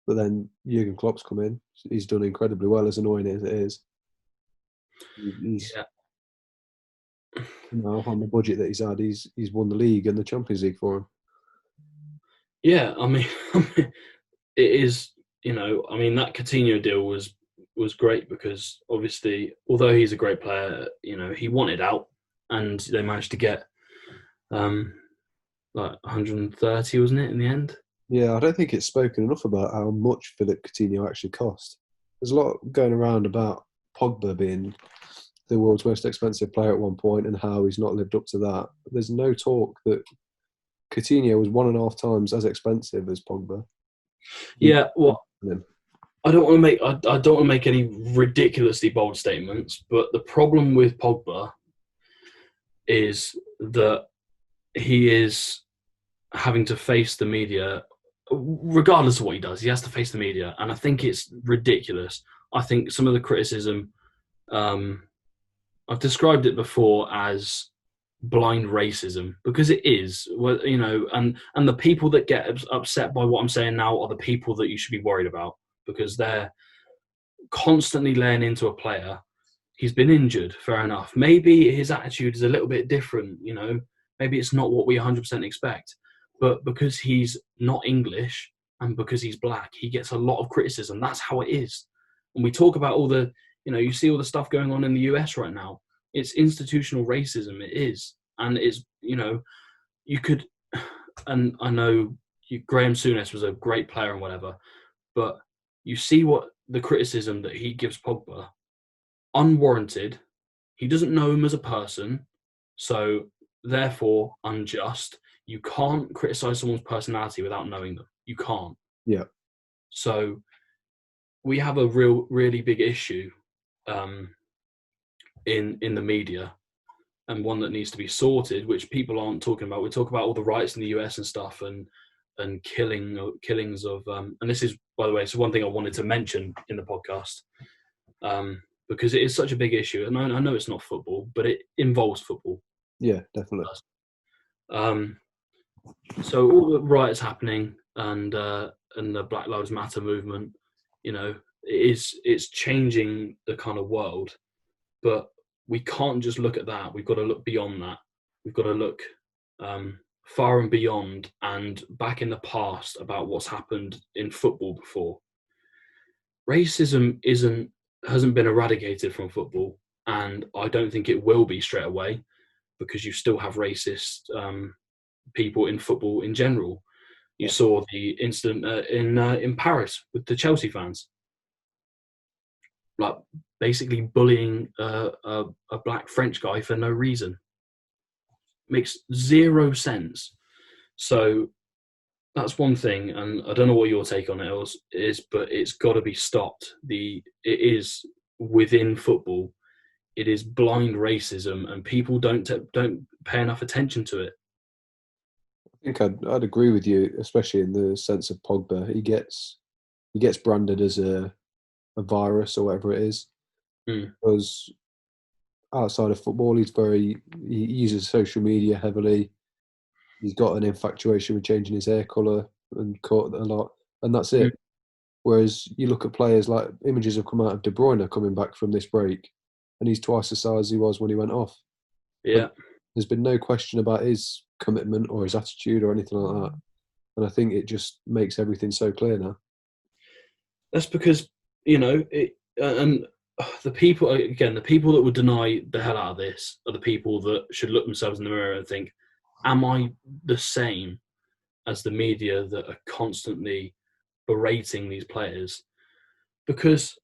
But then Jurgen Klopp's come in. He's done incredibly well, as annoying as it is. He's on the budget that he's had, he's won the league and the Champions League for him. Yeah, I mean it is. That Coutinho deal was great, because obviously, although he's a great player, he wanted out, and they managed to get like 130, wasn't it, in the end? Yeah, I don't think it's spoken enough about how much Philippe Coutinho actually cost. There's a lot going around about Pogba being the world's most expensive player at one point and how he's not lived up to that. But there's no talk that Coutinho was 1.5 times as expensive as Pogba. Yeah, well, I don't want to make I don't want to make any ridiculously bold statements, but the problem with Pogba is that he is having to face the media, regardless of what he does. He has to face the media, and I think it's ridiculous. I think some of the criticism, I've described it before as blind racism because it is. Well, and the people that get upset by what I'm saying now are the people that you should be worried about because they're constantly laying into a player. He's been injured, fair enough. Maybe his attitude is a little bit different, maybe it's not what we 100% expect. But because he's not English and because he's black, he gets a lot of criticism. That's how it is. And we talk about all the, you see all the stuff going on in the US right now. It's institutional racism. It is. And it's, you could, and I know Graham Souness was a great player and whatever, but you see what the criticism that he gives Pogba, unwarranted. He doesn't know him as a person, so therefore unjust. You can't criticize someone's personality without knowing them. You can't. Yeah. So we have a really big issue in the media, and one that needs to be sorted, which people aren't talking about. We talk about all the riots in the US and stuff, and killings of and this is, by the way, so one thing I wanted to mention in the podcast, because it is such a big issue, and I know it's not football, but it involves football. Yeah, definitely. So all the riots happening and the Black Lives Matter movement, it's changing the kind of world, but we can't just look at that. We've got to look beyond that. We've got to look far and beyond and back in the past about what's happened in football before. Racism hasn't been eradicated from football, and I don't think it will be straight away because you still have racist people in football in general. You saw the incident in Paris with the Chelsea fans, like basically bullying a black French guy for no reason. Makes zero sense. So that's one thing, and I don't know what your take on it is, but it's got to be stopped. It is within football. It is blind racism, and people don't pay enough attention to it. I think I'd agree with you, especially in the sense of Pogba. He gets branded as a virus or whatever it is, because outside of football, he uses social media heavily. He's got an infatuation with changing his hair colour and cut a lot, and that's it. Whereas you look at players, like images have come out of De Bruyne coming back from this break, and he's twice the size he was when he went off. Yeah. But there's been no question about his commitment or his attitude or anything like that. And I think it just makes everything so clear now. That's because, and the people that would deny the hell out of this are the people that should look themselves in the mirror and think, am I the same as the media that are constantly berating these players? Because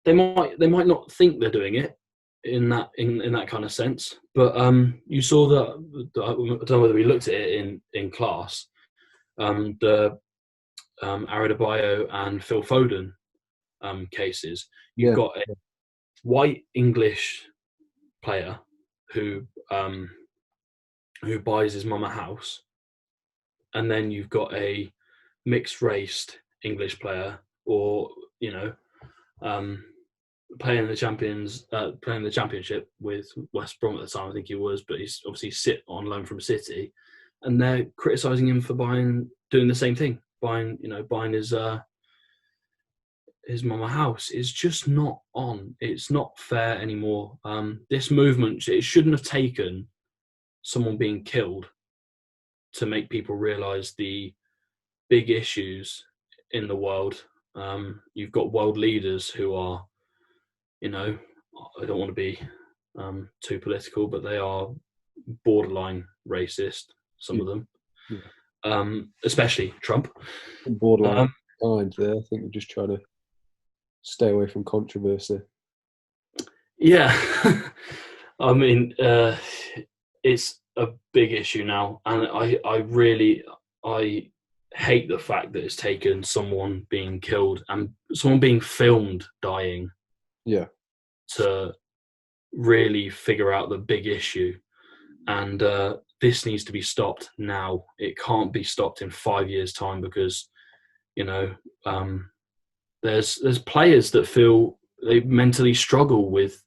they might not think they're doing it in that kind of sense, but you saw that, I don't know whether we looked at it in class, the Adebayo and Phil Foden cases. You've got a white English player who buys his mum a house, and then you've got a mixed-raced English player, or playing the championship with West Brom at the time, I think he was, but he's obviously on loan from City, and they're criticising him for doing the same thing, buying his mum a house. Is just not on. It's not fair anymore. This movement, it shouldn't have taken someone being killed to make people realise the big issues in the world. You've got world leaders who are, I don't want to be too political, but they are borderline racist, some of them, especially Trump. Borderline kind there. I think we're just trying to stay away from controversy. Yeah. I mean, it's a big issue now, and I hate the fact that it's taken someone being killed and someone being filmed dying Yeah, to really figure out the big issue. And this needs to be stopped now. It can't be stopped in 5 years' time because, you know, there's players that feel they mentally struggle with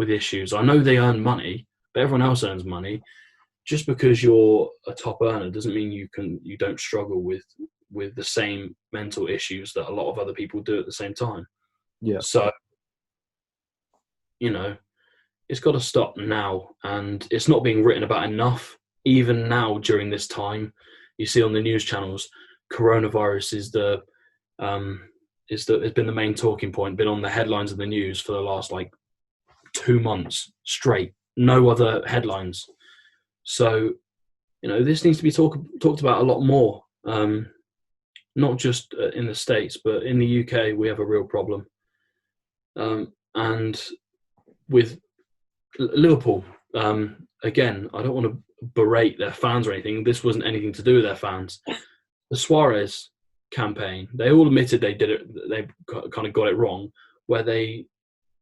issues. I know they earn money, but everyone else earns money. Just because you're a top earner doesn't mean you don't struggle with the same mental issues that a lot of other people do at the same time. yeah, So, you know, it's got to stop now, and it's not being written about enough. Even now, during this time, you see on the news channels, coronavirus has been the main talking point, been on the headlines of the news for the last like 2 months straight. No other headlines. So, this needs to be talked about a lot more. Not just in the States, but in the UK, we have a real problem. And with Liverpool, again, I don't want to berate their fans or anything. This wasn't anything to do with their fans. The Suarez campaign, they all admitted they did it. They kind of got it wrong, where they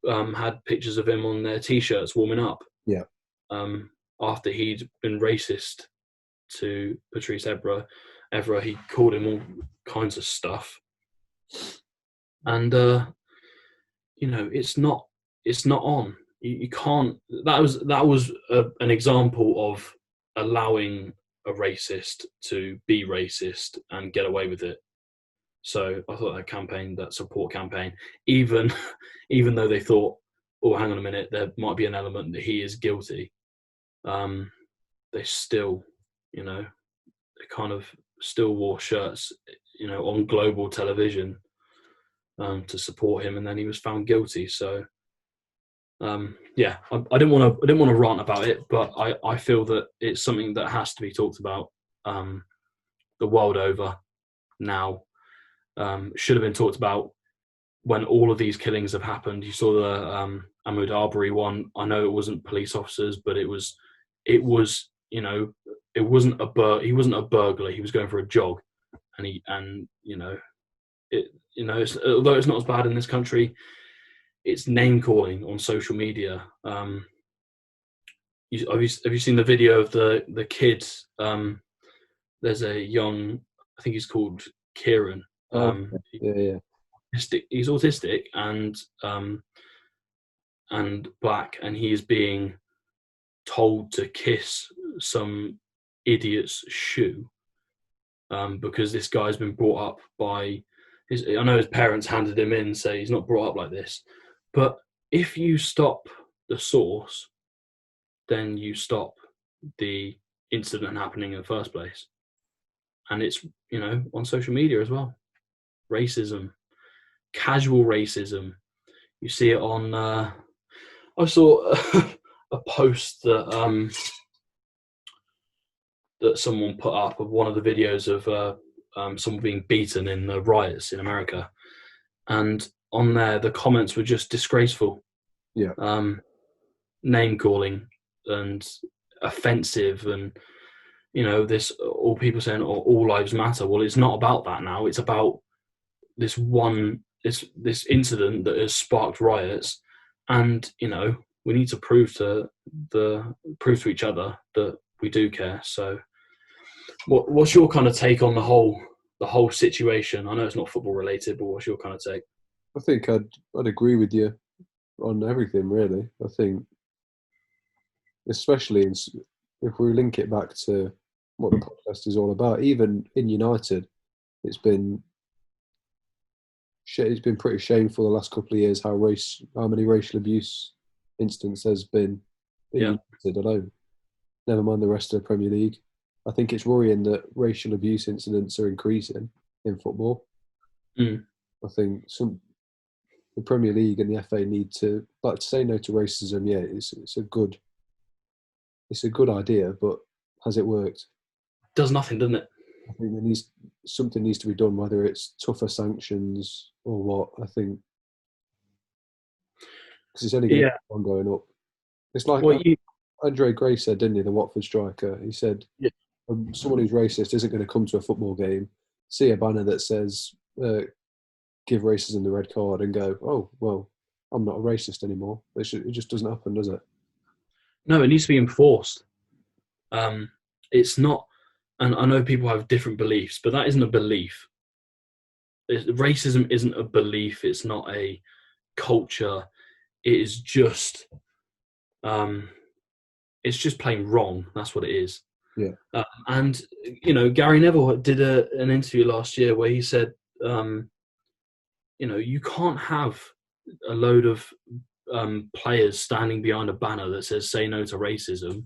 had pictures of him on their T-shirts warming up. yeah. After he'd been racist to Patrice Evra, he called him all kinds of stuff, and it's not on. You can't. That was an example of allowing a racist to be racist and get away with it. So I thought that support campaign, even though they thought, oh, hang on a minute, there might be an element that he is guilty, they still, they kind of still wore shirts, on global television to support him, and then he was found guilty. So. I didn't want to rant about it, but I feel that it's something that has to be talked about the world over now. Should have been talked about when all of these killings have happened. You saw the Ahmaud Arbery one. I know it wasn't police officers, but it was it wasn't he wasn't a burglar. He was going for a jog, and although it's not as bad in this country, it's name calling on social media. Have you seen the video of the kid? There's a young, I think he's called Kieran. Yeah. He's autistic and black, and he is being told to kiss some idiot's shoe because this guy's been brought up by I know his parents handed him in, say he's not brought up like this. But if you stop the source, then you stop the incident happening in the first place. And it's, on social media as well. Racism, casual racism. You see it on, I saw a post that that someone put up of one of the videos of someone being beaten in the riots in America. And on there, the comments were just disgraceful. Yeah. Name calling and offensive, and this all people saying all lives matter. Well, it's not about that now. It's about this incident that has sparked riots, and we need to prove to each other that we do care. So, what's your kind of take on the whole situation? I know it's not football related, but what's your kind of take? I think I'd agree with you on everything, really. I think, especially if we link it back to what the podcast is all about, even in United, it's been pretty shameful the last couple of years how many racial abuse incidents there's been in United alone. Never mind the rest of the Premier League. I think it's worrying that racial abuse incidents are increasing in football. I think the Premier League and the FA need to say no to racism. Yeah, it's a good idea, but has it worked? Does nothing, doesn't it? I think something needs to be done, whether it's tougher sanctions or what. I think because it's only going to keep on going up. It's like Andre Gray said, didn't he? The Watford striker. He said, "Someone who's racist isn't going to come to a football game see a banner that says give racism the red card and go, oh, well, I'm not a racist anymore. It just doesn't happen, does it? No, it needs to be enforced. It's not, and I know people have different beliefs, but that isn't a belief. Racism isn't a belief. It's not a culture. It is just, it's just plain wrong. That's what it is. Yeah. And Gary Neville did an interview last year where he said, you can't have a load of players standing behind a banner that says "Say no to racism,"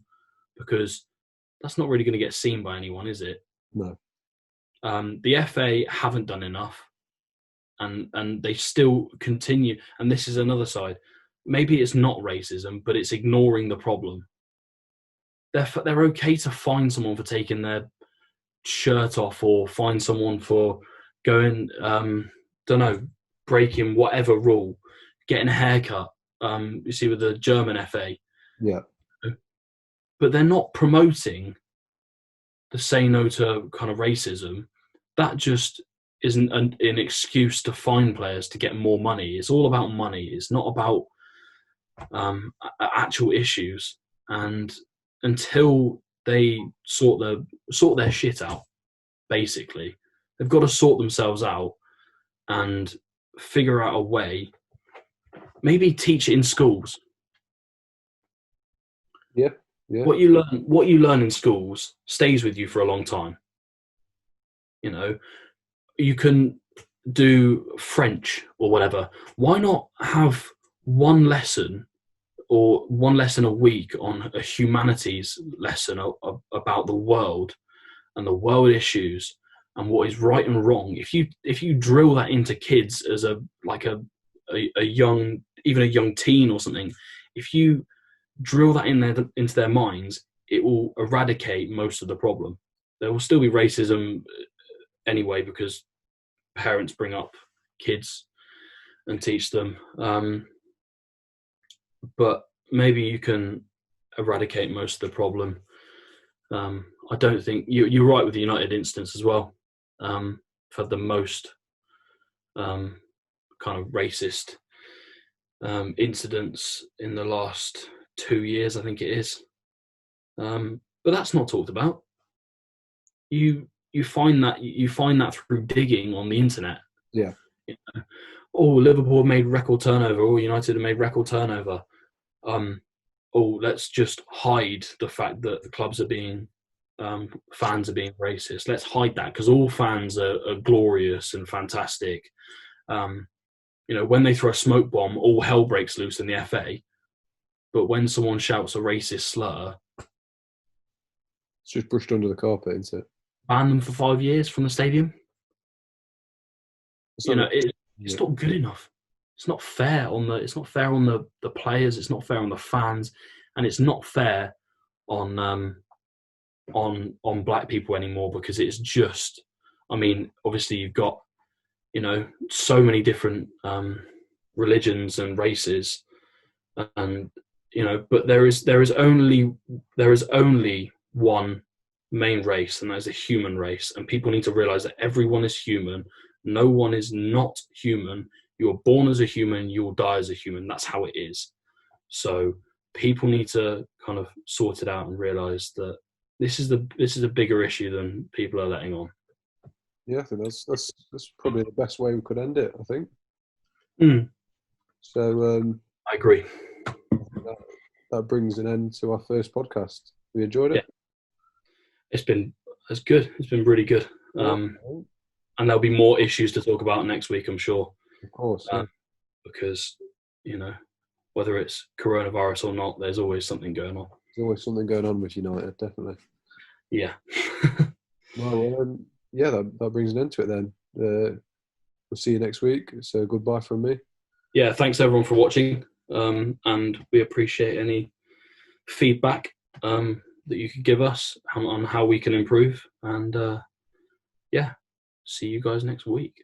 because that's not really going to get seen by anyone, is it? No. The FA haven't done enough, and they still continue. And this is another side. Maybe it's not racism, but it's ignoring the problem. They're okay to fine someone for taking their shirt off, or fine someone for going, breaking whatever rule, getting a haircut. You see with the German FA. Yeah. But they're not promoting the say no to kind of racism. That just isn't an excuse to fine players to get more money. It's all about money. It's not about actual issues. And until they sort their shit out, basically, they've got to sort themselves out and figure out a way. Maybe teach it in schools. Yeah. Yeah. What you learn in schools stays with you for a long time. You can do French or whatever. Why not have one lesson a week on a humanities lesson about the world and the world issues and what is right and wrong? If you drill that into kids as a young, even a young teen or something, if you drill that into their minds, it will eradicate most of the problem. There will still be racism anyway, because parents bring up kids and teach them. But maybe you can eradicate most of the problem. I don't think you're right with the United instance as well. For the most kind of racist incidents in the last 2 years, I think it is. But that's not talked about. You find that through digging on the internet. Yeah. Oh, Liverpool made record turnover. Oh, United have made record turnover. Let's just hide the fact that the clubs are being fans are being racist. Let's hide that because all fans are glorious and fantastic. When they throw a smoke bomb, all hell breaks loose in the FA. But when someone shouts a racist slur, it's just brushed under the carpet, isn't it? Ban them for 5 years from the stadium. It's not good enough. It's not fair on the players. It's not fair on the fans, and it's not fair on black people anymore, because it's just. I mean, obviously you've got so many different religions and races, and but there is only one main race, and that is a human race. And people need to realize that everyone is human. No one is not human. You're born as a human, you'll die as a human. That's how it is. So people need to kind of sort it out and realize that this is a bigger issue than people are letting on. Yeah, I think that's probably the best way we could end it, I think. So I agree. That brings an end to our first podcast. We enjoyed it. Yeah. It's good. It's been really good. And there'll be more issues to talk about next week, I'm sure. Of course. Yeah. Because, whether it's coronavirus or not, there's always something going on. There's always something going on with United, definitely. Yeah. Well, that brings an end to it then. We'll see you next week. So goodbye from me. Yeah, thanks everyone for watching. And we appreciate any feedback that you could give us on how we can improve. And see you guys next week.